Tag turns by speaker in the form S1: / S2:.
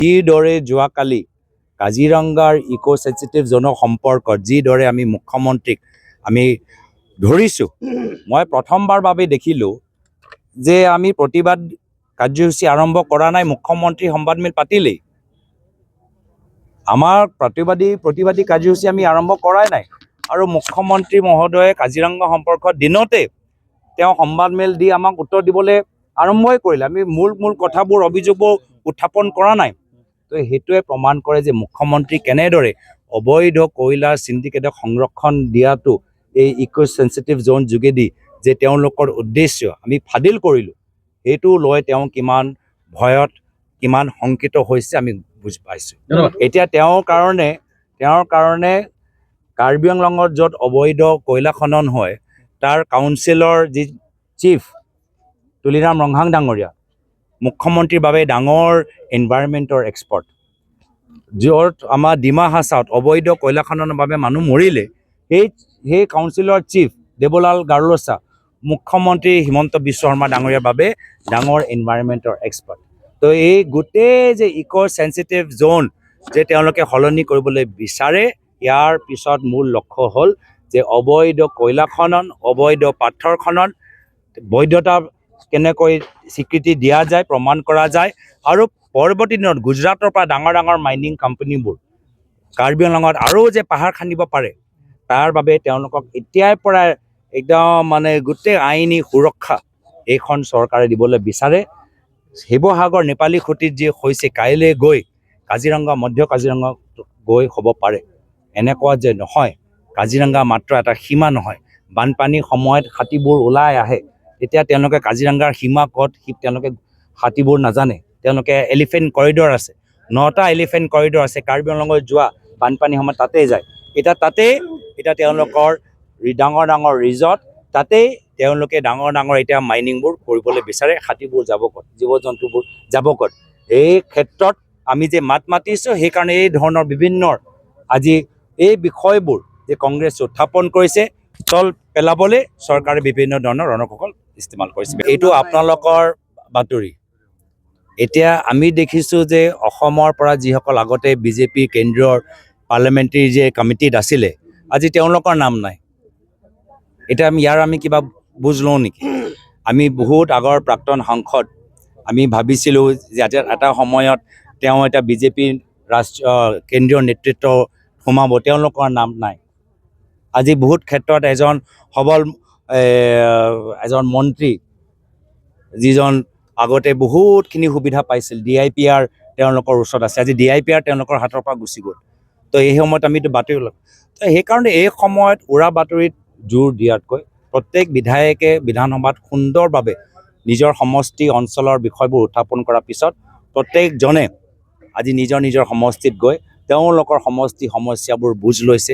S1: যিদৰে যোৱাকালি কাজিৰঙাৰ ইকো সেন্সিটিভ জোনৰ সম্পৰ্কত যিদৰে আমি মুখ্যমন্ত্ৰীক আমি ধৰিছোঁ, মই প্ৰথমবাৰ বাবে দেখিলোঁ যে আমি প্ৰতিবাদ কাৰ্যসূচী আৰম্ভ কৰা নাই, মুখ্যমন্ত্ৰী সংবাদমেল পাতিলেই। আমাৰ প্ৰতিবাদী কাৰ্যসূচী আমি আৰম্ভ কৰাই নাই আৰু মুখ্যমন্ত্ৰী মহোদয়ে কাজিৰঙা সম্পৰ্কত দিনতে তেওঁ সংবাদমেল দি আমাক উত্তৰ দিবলৈ আৰম্ভই কৰিলে। আমি মূল কথাবোৰ অভিযোগবোৰ উত্থাপন কৰা নাই। তো সেইটোৱে প্ৰমাণ কৰে যে মুখ্যমন্ত্ৰী কেনেদৰে অবৈধ কয়লা চিণ্ডিকেটক সংৰক্ষণ দিয়াটো এই ইকো সেন্সিটিভ জোন যোগেদি যে তেওঁলোকৰ উদ্দেশ্য আমি ফাদিল কৰিলোঁ, সেইটো লৈ তেওঁ কিমান ভয়ত কিমান শংকিত হৈছে আমি বুজি পাইছোঁ। এতিয়া তেওঁৰ কাৰণে কাৰ্বি আংলঙত য'ত অবৈধ কয়লা খনন হয় তাৰ কাউন্সিলৰ যি চিফ তুলিৰাম ৰংহাং ডাঙৰীয়া মুখ্যমন্ত্ৰীৰ বাবে ডাঙৰ এনভাইৰনমেণ্টৰ এক্সপাৰ্ট, য'ত আমাৰ ডিমা হাছাওত অবৈধ কয়লা খননৰ বাবে মানুহ মৰিলে সেই কাউন্সিলৰ চিফ দেৱলাল গাৰোছা মুখ্যমন্ত্ৰী হিমন্ত বিশ্ব শৰ্মা ডাঙৰীয়াৰ বাবে ডাঙৰ এনভাইৰনমেণ্টৰ এক্সপাৰ্ট। তো এই গোটেই যে ইকো সেন্সিটিভ জোন যে তেওঁলোকে সলনি কৰিবলৈ বিচাৰে, ইয়াৰ পিছত মূল লক্ষ্য হ'ল যে অবৈধ কয়লা খনন, অবৈধ পাথৰ খনন, বৈধতা কেনেকৈ স্বীকৃতি দিয়া যায়, প্ৰমাণ কৰা যায়, আৰু পৰৱৰ্তী দিনত গুজৰাটৰ পৰা ডাঙৰ মাইনিং কোম্পানীবোৰ কাৰ্বি আংলঙত আৰু যে পাহাৰ খান্দিব পাৰে তাৰ বাবে তেওঁলোকক এতিয়াৰ পৰা একদম গোটেই আইনী সুৰক্ষা এইখন চৰকাৰে দিবলৈ বিচাৰে। শিৱসাগৰ নেপালী খুঁটিত যি হৈছে, কাইলৈ গৈ কাজিৰঙা মধ্য কাজিৰঙা গৈ হ'ব পাৰে। এনেকুৱা যে নহয়, কাজিৰঙা মাত্ৰ এটা সীমা নহয়, বানপানীৰ সময়ত হাতীবোৰ ওলাই আহে, তেতিয়া তেওঁলোকে কাজিৰঙাৰ সীমা ক'ত তেওঁলোকে হাতীবোৰ নাজানে। তেওঁলোকে এলিফেণ্ট কৰিডৰ আছে, 9টা এলিফেণ্ট কৰিডৰ আছে, কাৰ্বি আংলঙত যোৱা বানপানীৰ সময়ত তাতেই যায়। এতিয়া তেওঁলোকৰ ডাঙৰ ৰিজৰ্ট, তাতেই তেওঁলোকে ডাঙৰ এতিয়া মাইনিংবোৰ কৰিবলৈ বিচাৰে। হাতীবোৰ যাব ক'ত, জীৱ জন্তুবোৰ যাব ক'ত? এই ক্ষেত্ৰত আমি যে মাত মাতিছোঁ, সেইকাৰণে এই ধৰণৰ বিভিন্ন আজি এই বিষয়বোৰ যে কংগ্ৰেছে উত্থাপন কৰিছে, তল পেলাবলৈ চৰকাৰে বিভিন্ন ধৰণৰ ৰণকৌশল ইস্তেমাল কৰিছে। এইটো আপোনালোকৰ বাতৰি। এতিয়া আমি দেখিছোঁ যে অসমৰ পৰা যিসকল আগতে বিজেপি কেন্দ্ৰীয় পাৰ্লামেণ্টাৰী যে কমিটিত আছিলে, আজি তেওঁলোকৰ নাম নাই। এতিয়া আমি কিবা বুজ লওঁ নেকি? আমি বহুত আগৰ প্ৰাক্তন সাংসদ, আমি ভাবিছিলোঁ যে এটা সময়ত তেওঁ এটা বিজেপি কেন্দ্ৰীয় নেতৃত্ব সোমাব, তেওঁলোকৰ নাম নাই। আজি বহুত ক্ষেত্ৰত এজন মন্ত্ৰী যিজন আগতে বহুতখিনি সুবিধা পাইছিল, DIPR তেওঁলোকৰ ওচৰত আছে, আজি DIPR তেওঁলোকৰ হাতৰ পৰা গুচি গ'ল। তো এই সময়ত আমিতো বাতৰি ওলাম। তো সেইকাৰণে এই সময়ত উৰা বাতৰিত জোৰ দিয়াতকৈ প্ৰত্যেক বিধায়কে বিধানসভাত সুন্দৰভাৱে নিজৰ সমষ্টি অঞ্চলৰ বিষয়বোৰ উত্থাপন কৰাৰ পিছত প্ৰত্যেকজনে আজি নিজৰ সমষ্টিত গৈ তেওঁলোকৰ সমষ্টি সমস্যাবোৰ বুজ লৈছে।